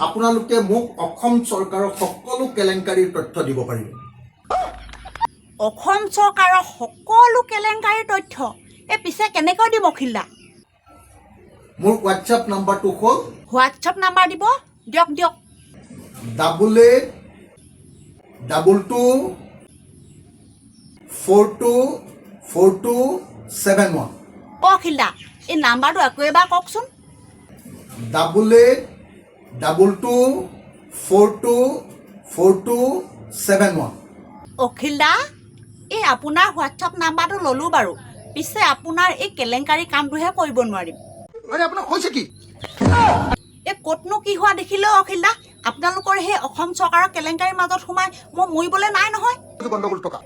আপোনালোকে মোক অসম চৰকাৰৰ সকলো কেলেংকাৰীৰ তথ্য দিব পাৰিব। অসম চৰকাৰৰ সকলো কেলেংকাৰীৰ তথ্য পিছে কেনেকৈ দিব অখিলদা? মোৰ হোৱাটছএপ নাম্বাৰটো হ'ল হোৱাটছএপ নাম্বাৰ দিব দিয়ক। 8822424271। অখিলদা এই নাম্বাৰটো আকৌ এবাৰ কওকচোন। 8822424271। অখিলদা এই আপোনাৰ হোৱাটছএপ নাম্বাৰটো ল'লোঁ বাৰু, পিছে আপোনাৰ এই কেলেংকাৰী কামটোহে কৰিব নোৱাৰিম। আপোনাক কৈছে কি? ক'তনো কি হোৱা দেখিলে অখিলদা? আপোনালোকৰ সেই অসম চৰকাৰৰ কেলেংকাৰীৰ মাজত সোমাই মই মৰিবলৈ নাই নহয়। গণ্ডগোল টকা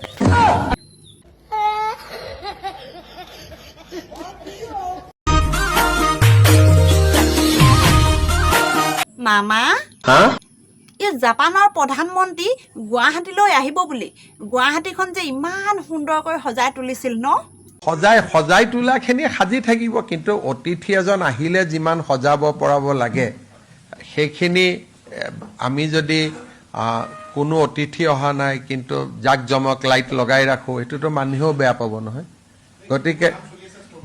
মামা এই জাপানৰ প্ৰধানমন্ত্ৰী গুৱাহাটীলৈ আহিব বুলি গুৱাহাটীখন যে ইমান সুন্দৰকৈ সজাই তুলিছিল ন? সজাই তোলাখিনি সাজি থাকিব, কিন্তু অতিথি এজন আহিলে যিমান সজাব পৰাব লাগে সেইখিনি আমি যদি কোনো অতিথি অহা নাই কিন্তু জাক জমক লাইট লগাই ৰাখোঁ, এইটোতো মানুহেও বেয়া পাব নহয়। গতিকে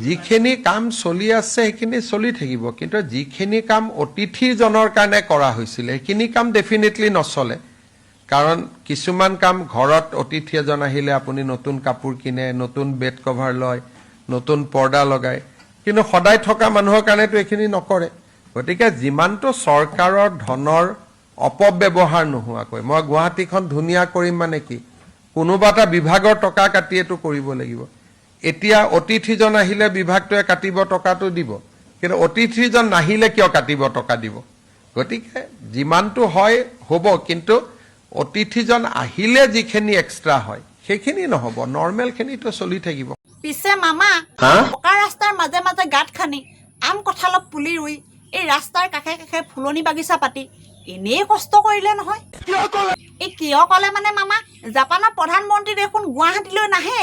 যিখিনি কাম চলি আছে সেইখিনি চলি থাকিব, কিন্তু যিখিনি কাম অতিথিজনৰ কাৰণে কৰা হৈছিলে সেইখিনি কাম ডেফিনেটলি নচলে। কাৰণ কিছুমান কাম ঘৰত অতিথি এজন আহিলে আপুনি নতুন কাপোৰ কিনে, নতুন বেড কভাৰ লয়, নতুন পৰ্দা লগায়, কিন্তু সদায় থকা মানুহৰ কাৰণেতো এইখিনি নকৰে। গতিকে যিমানটো চৰকাৰৰ ধনৰ অপব্যৱহাৰ নোহোৱাকৈ, মই গুৱাহাটীখন ধুনীয়া কৰিম মানে কি, কোনোবা এটা বিভাগৰ টকা কাটি এইটো কৰিব লাগিব। এতিয়া অতিথিজন আহিলে বিভাগটোৱে কাটিব, টকাটো দিব, কিন্তু অতিথিজন নাহিলে কিয় কাটিব, টকা দিব? গতিকে যিমানটো হয় হ'ব, কিন্তু অতিথিজন আহিলে যিখিনি এক্সট্ৰা হয় সেইখিনি নহ'ব, নৰ্মেলখিনিতো চলি থাকিব। পিছে মামা পকা ৰাস্তাৰ মাজে মাজে গাঁত খানি আম কঁঠালত পুলি ৰুই এই ৰাস্তাৰ কাষে কাষে ফুলনি বাগিচা পাতি এনেই কষ্ট কৰিলে নহয়। এই কিয় ক'লে মানে মামা, জাপানৰ প্ৰধানমন্ত্ৰী দেখোন গুৱাহাটীলৈ নাহে।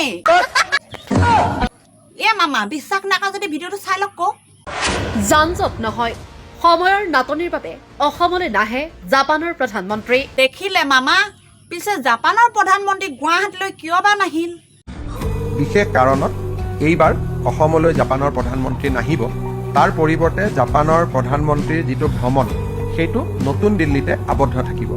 মামা বিশ্বাস নাকা যদি ভিডিঅ'টো চাই লওক। যান-জঁট নহয়, সময়ৰ নাটনিৰ বাবে অসমলৈ নাহে জাপানৰ প্ৰধানমন্ত্ৰী। দেখিলে মামা, পিছে জাপানৰ প্ৰধানমন্ত্ৰী গুৱাহাটীলৈ কিয় বা নাহিল? বিশেষ কাৰণত এইবাৰ অসমলৈ জাপানৰ প্ৰধানমন্ত্ৰী নাহিব। তাৰ পৰিৱৰ্তে জাপানৰ প্ৰধানমন্ত্ৰীৰ যিটো ভ্ৰমণ সেইটো নতুন দিল্লীতে আবদ্ধ থাকিব,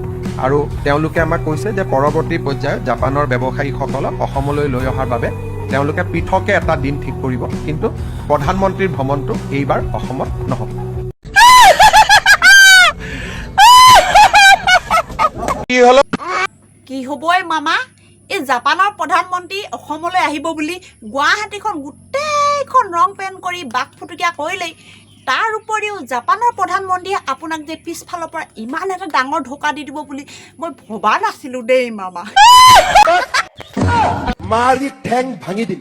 আৰু তেওঁলোকে আমাক কৈছে যে পৰৱৰ্তী পৰ্যায়ত জাপানৰ ব্যৱসায়ীসকলক অসমলৈ লৈ অহাৰ বাবে তেওঁলোকে পৃথকে এটা দিন ঠিক কৰিব, কিন্তু প্ৰধানমন্ত্ৰীৰ ভ্ৰমণটো এইবাৰ অসমত নহ'ব। কি হ'ব মামা, এই জাপানৰ প্ৰধানমন্ত্ৰী অসমলৈ আহিব বুলি গুৱাহাটীখন গোটেইখন ৰং পেইণ্ট কৰি বাক ফুটুকীয়া কৰিলেই, তাৰ উপৰিও জাপানৰ প্ৰধানমন্ত্ৰীয়ে আপোনাক যে পিছফালৰ পৰা ইমান এটা ডাঙৰ ঢোকা দি দিব বুলি মই ভবা নাছিলো দেই মামা। মাৰি ঠেং ভাঙি দিম।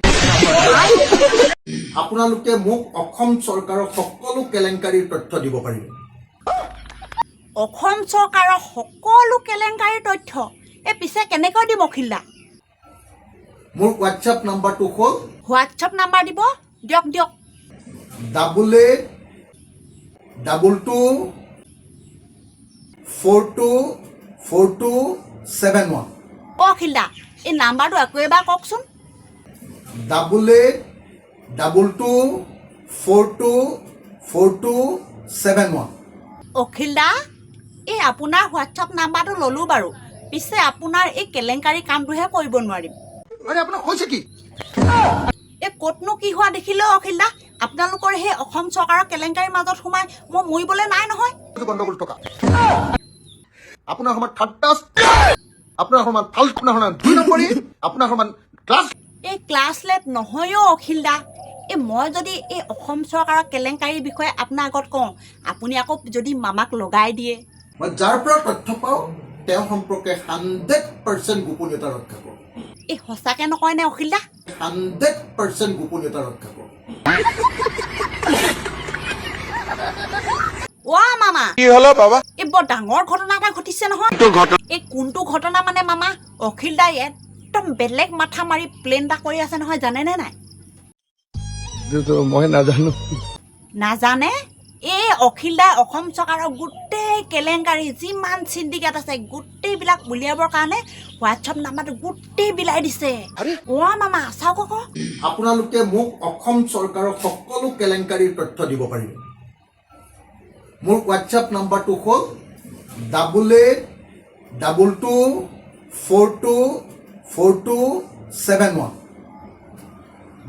আপোনালোকে মোক অসম চৰকাৰৰ সকলো কেলেংকাৰীৰ তথ্য দিব পাৰিব। অসম চৰকাৰৰ সকলো কেলেংকাৰীৰ তথ্য পিছে কেনেকৈ দিব অখিলদা? মোৰ হোৱাটছএপ নাম্বাৰটো হ'ল হোৱাটছএপ নাম্বাৰ দিব দিয়ক। 8822424271। অখিলদা এই নাম্বাৰটো আকৌ এবাৰ কওকচোন। 8822424271। অখিলদা এই আপোনাৰ হোৱাটছএপ নাম্বাৰটো ল'লোঁ বাৰু, পিছে আপোনাৰ এই কেলেংকাৰী কামটোহে কৰিব নোৱাৰিম। আপোনাক কৈছে কি? ক'তনো কি হোৱা দেখিলে অখিলদা? আপোনালোকৰ সেই অসম চৰকাৰৰ কেলেংকাৰীৰ মাজত সোমাই মই মৰিবলৈ নাই নহয়। গণ্ডগোল টকা আপোনাৰ সমান ঠাট্টা, আপোনাৰ সমান ফাল্টু, আপোনাৰ সমান 2 নম্বৰী, আপোনাৰ সমান ক্লাছ। এই ক্লাছলেট নহয়ও অখিলদা। মই যদি এই অসম চৰকাৰৰ কেলেংকাৰীৰ বিষয়ে আপোনাৰ আগত কওঁ, আপুনি আকৌ যদি মামাক লগাই দিয়ে। মই যাৰ পৰা তথ্য পাওঁ তেওঁ সম্পৰ্কে 100% গোপনীয়তা ৰক্ষা কৰোঁ। সঁচাকে নকয় নে অখিলদা? 100% গোপনীয়তা ৰক্ষা কৰোঁ। মামা কি হলো বাবা? বৰ ডাঙৰ ঘটনা এটা ঘটিছে নহয়। কোনটো ঘটনা মানে মামা? অখিলদাই একদম বেলেগ মাথা মাৰি প্লেন এটা কৰি আছে নহয়, জানেনে নাই? মই নাজানো। নাজানে? এই অখিলদাই অসম চৰকাৰৰ গোটেই কেলেংকাৰী যিমান চিণ্ডিকেট আছে গোটেইবিলাক উলিয়াবৰ কাৰণে হোৱাটছআপ নাম্বাৰটো গোটেই বিলাই দিছে মামা চাওক আকৌ আপোনালোকে মোক অসম চৰকাৰৰ সকলো কেলেংকাৰীৰ তথ্য দিব পাৰিব মোৰ হোৱাটছআপ নাম্বাৰটো হ'ল 8822424271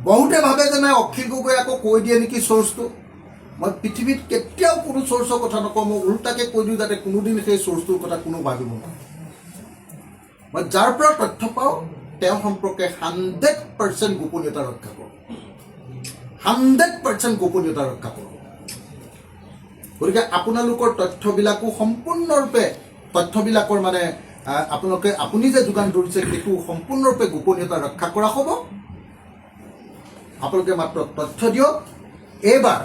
বহুতে ভাবে যে নাই অখিল গগৈ আকৌ কৈ দিয়ে নেকি চ'ৰ্চটো মই পৃথিৱীত কেতিয়াও কোনো চ'ৰ্চৰ কথা নকওঁ মই উল্টাকে কৈ দিওঁ যাতে কোনোদিন সেই চ'ৰ্চটোৰ কথা কোনো ভাবিব নোৱাৰে মই যাৰ পৰা তথ্য পাওঁ তেওঁ সম্পৰ্কে 100% গোপনীয়তা ৰক্ষা কৰোঁ 100% গোপনীয়তা ৰক্ষা কৰোঁ গতিকে আপোনালোকৰ তথ্যবিলাকো সম্পূৰ্ণৰূপে তথ্যবিলাকৰ মানে আপুনি যে যোগান ধৰিছে সেইটো সম্পূৰ্ণৰূপে গোপনীয়তা ৰক্ষা কৰা হ'ব আপোনালোকে মাত্ৰ তথ্য দিয়ক এইবাৰ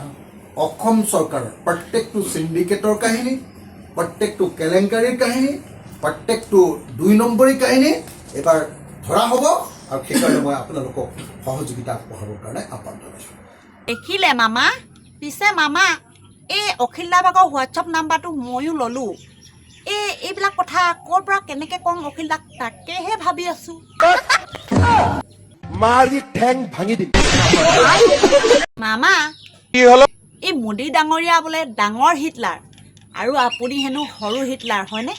অসম চৰকাৰৰ প্ৰত্যেকটো চিণ্ডিকেটৰ কাহিনী প্ৰত্যেকটো কেলেংকাৰীৰ কাহিনী প্ৰত্যেকটো 2 নম্বৰী কাহিনী এবাৰ ধৰা হ'ব আৰু সেইকাৰণে মই আপোনালোকক সহযোগিতা আগবঢ়াবৰ কাৰণে আহ্বান জনাইছোঁ দেখিলে মামা পিছে মামা এই অখিলদা ভাগৰ হোৱাটছআপ নাম্বাৰটো ময়ো ল'লোঁ এইবিলাক কথা ক'ৰ পৰা কেনেকৈ কম অখিলদাক তাকেহে ভাবি আছোঁ মাৰি ঠেং ভাঙি দিম মামা কি হ'ল এই মোদী ডাঙৰীয়া বোলে ডাঙৰ হিটলাৰ আৰু আপুনি হেনো সৰু হিটলাৰ হয়নে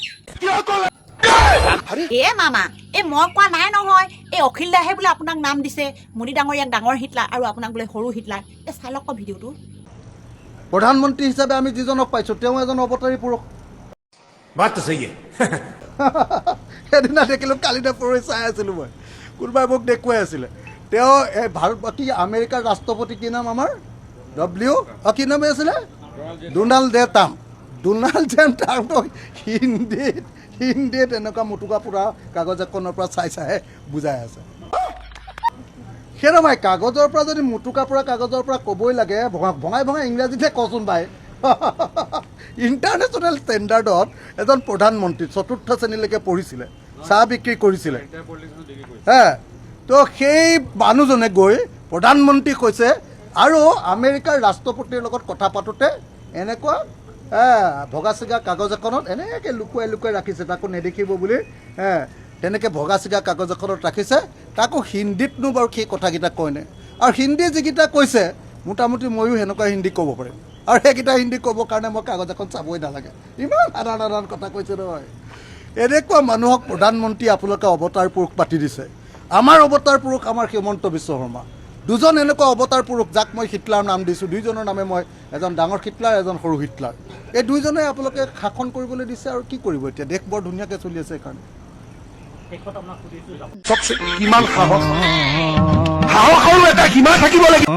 মামা মই কোৱা নাই নহয় এই অখিলদাহে বোলে আপোনাক নাম দিছে মোদী ডাঙৰীয়াক ডাঙৰ হিটলাৰ আৰু আপোনাক বোলে সৰু হিটলাৰ চাই লওক ভিডিঅ'টো প্ৰধানমন্ত্ৰী হিচাপে আমি যিজনক পাইছোঁ তেওঁ এজন অৱতাৰী পুৰুষ সেইদিনা দেখিলোঁ কালিতে পৰহি চাই আছিলোঁ মই কোনোবাই মোক দেখুৱাই আছিলে তেওঁ ভাৰত কি আমেৰিকাৰ ৰাষ্ট্ৰপতি কি নাম আমাৰ কি নামে আছিলে ডোনাল্ড জে ট্ৰাম্প হিন্দীত এনেকুৱা মুটুকা পুৰা কাগজ এখনৰ পৰা চাই বুজাই আছে সেই নহয় কাগজৰ পৰা যদি মুটুকা পৰা কাগজৰ পৰা ক'বই লাগে ভঙাই ইংৰাজীতহে কচোন বাই ইণ্টাৰনেশ্যনেল ষ্টেণ্ডাৰ্ডত এজন প্ৰধানমন্ত্ৰী 4ৰ্থ শ্ৰেণীলৈকে পঢ়িছিলে চাহ বিক্ৰী কৰিছিলে তো সেই মানুহজনে গৈ প্ৰধানমন্ত্ৰী কৈছে আৰু আমেৰিকাৰ ৰাষ্ট্ৰপতিৰ লগত কথা পাতোঁতে এনেকুৱা ভগা চিগা কাগজ এখনত এনেকৈ লুকুৱাই ৰাখিছে তাকো নেদেখিব বুলি তেনেকৈ ভগা চিগা কাগজ এখনত ৰাখিছে তাকো হিন্দীতনো বাৰু সেই কথাকেইটা কয়নে আৰু হিন্দী যিকেইটা কৈছে মোটামুটি ময়ো সেনেকুৱা হিন্দী ক'ব পাৰিম আৰু সেইকেইটা হিন্দী ক'বৰ কাৰণে মই কাগজ এখন চাবই নালাগে ইমান সাধাৰণ কথা কৈছে নহয় এনেকুৱা মানুহক প্ৰধানমন্ত্ৰী আপোনালোকে অৱতাৰ পুৰুষ পাতি দিছে আমাৰ অৱতাৰ পুৰুষ আমাৰ হিমন্ত বিশ্ব শৰ্মা দুজন এনেকুৱা অৱতাৰ পুৰুষ যাক মই হিটলাৰ নাম দিছোঁ দুইজনৰ নামে মই এজন ডাঙৰ হিটলাৰ এজন সৰু হিটলাৰ এই দুইজনে আপোনালোকে শাসন কৰিবলৈ দিছে আৰু কি কৰিব এতিয়া দেশ বৰ ধুনীয়াকৈ চলি আছে সেইকাৰণে কিমান সাহস আৰু এটা সীমা থাকিব লাগিব